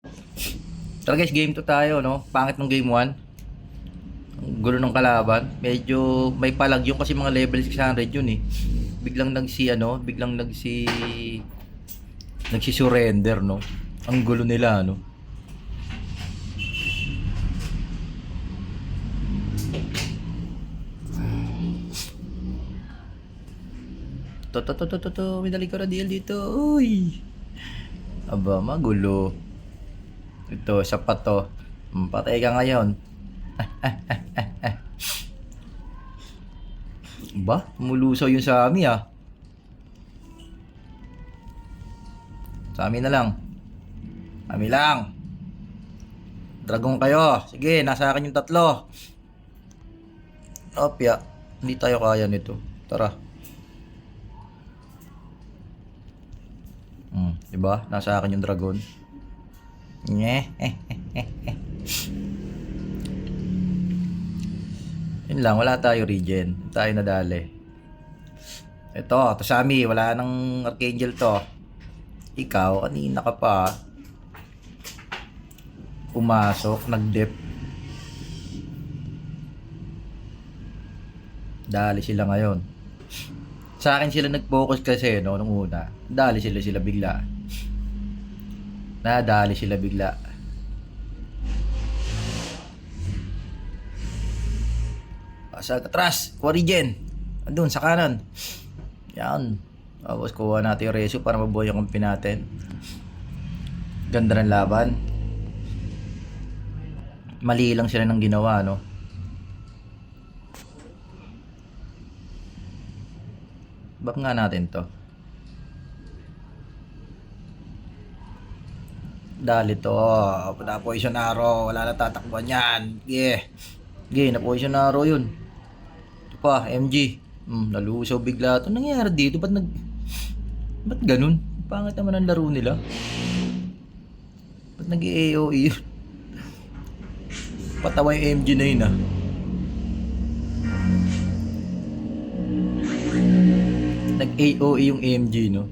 Tara guys, game 2 tayo, no? Pangit ng game 1. Ang gulo ng kalaban. Medyo may palag yung kasi mga level 600 yun eh. Biglang nagsi-surrender, no? Ang gulo nila, no? May ko na deal dito. Uy! Aba, magulo. Ito, sapat to. Patay ka ngayon. Ba? Mulusaw yung sa amin ah. Sa amin na lang. Amin lang. Dragon kayo. Sige, nasa akin yung 3. Opya. Hindi tayo kaya nito. Tara. Diba? Nasa akin yung dragon. Yun lang, wala tayo regen. Tayo nadali. Ito, Tosami, wala nang Archangel to. Ikaw, kanina ka pa. Pumasok, nag-dip. Dali sila ngayon. Sa akin sila nag-focus kasi, no, nung una. Dali sila bigla. Nadali sila bigla. Sa atras, kuha regen. Andun, sa kanan. Yan. Tapos kuha natin yung reso para mabuhay yung kampi natin. Ganda ng laban. Mali lang sila ng ginawa, no? Bap nga natin to. Dali to. Na-poison arrow. Wala na tatakbuhan yan. Yeah. Okay, na-poison arrow yun. Ito pa, MG. Nalusaw bigla. Ito nangyari dito. Ba't ganun? Pangit naman ang laro nila. Ba't nag-AOE yun? Patawa yung MG na yun ah. Nag-AOE yung MG, no?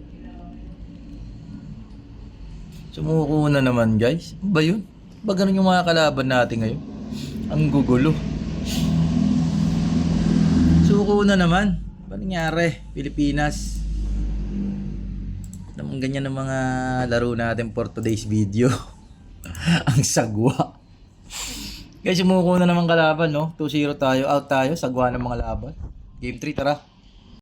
Sumuko na naman, guys. Ano ba yun? Ba ganun yung mga kalaban natin ngayon? Ang gugulo. Suko na naman. Ba nangyari? Pilipinas. Naman ganyan ang mga laro natin for today's video. Ang sagwa. Guys, sumuko na naman kalaban, no? 2-0 tayo. Out tayo. Sagwa ng mga laban. Game 3, tara.